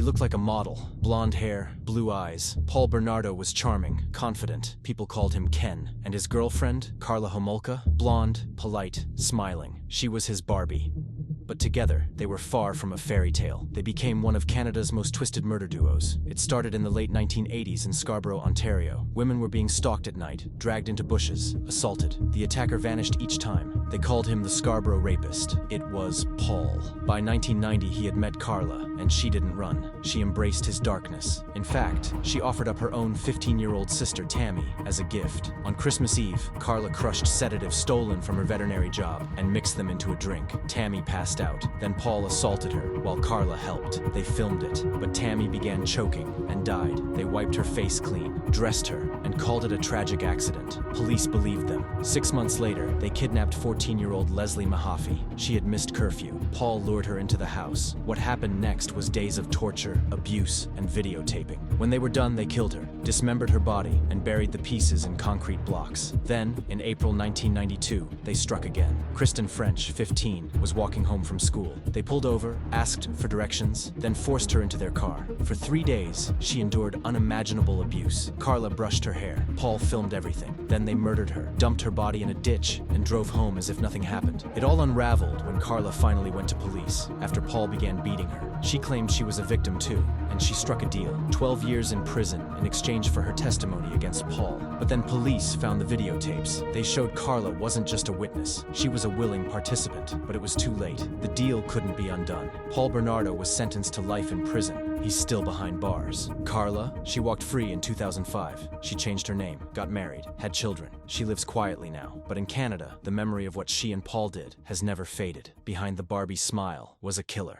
He looked like a model. Blonde hair, blue eyes. Paul Bernardo was charming, confident. People called him Ken. And his girlfriend, Karla Homolka, blonde, polite, smiling. She was his Barbie. But together, they were far from a fairy tale. They became one of Canada's most twisted murder duos. It started in the late 1980s in Scarborough, Ontario. Women were being stalked at night, dragged into bushes, assaulted. The attacker vanished each time. They called him the Scarborough Rapist. It was Paul. By 1990, he had met Karla, and she didn't run. She embraced his darkness. In fact, she offered up her own 15-year-old sister, Tammy, as a gift. On Christmas Eve, Karla crushed sedatives stolen from her veterinary job and mixed them into a drink. Tammy passed out. Then Paul assaulted her, while Karla helped. They filmed it, but Tammy began choking and died. They wiped her face clean, dressed her, and called it a tragic accident. Police believed them. 6 months later, they kidnapped 14-year-old Leslie Mahaffey. She had missed curfew. Paul lured her into the house. What happened next was days of torture, abuse, and videotaping. When they were done, they killed her, dismembered her body, and buried the pieces in concrete blocks. Then, in April 1992, they struck again. Kristen French, 15, was walking home from school. They pulled over, asked for directions, then forced her into their car. For 3 days, she endured unimaginable abuse. Karla brushed her hair. Paul filmed everything. Then they murdered her, dumped her body in a ditch, and drove home as if nothing happened. It all unraveled when Karla finally went to police, after Paul began beating her. She claimed she was a victim too, and she struck a deal. 12 years in prison in exchange for her testimony against Paul. But then police found the videotapes. They showed Karla wasn't just a witness. She was a willing participant, but it was too late. The deal couldn't be undone. Paul Bernardo was sentenced to life in prison. He's still behind bars. Karla, she walked free in 2005. She changed her name, got married, had children. She lives quietly now. But in Canada, the memory of what she and Paul did has never faded. Behind the Barbie smile was a killer.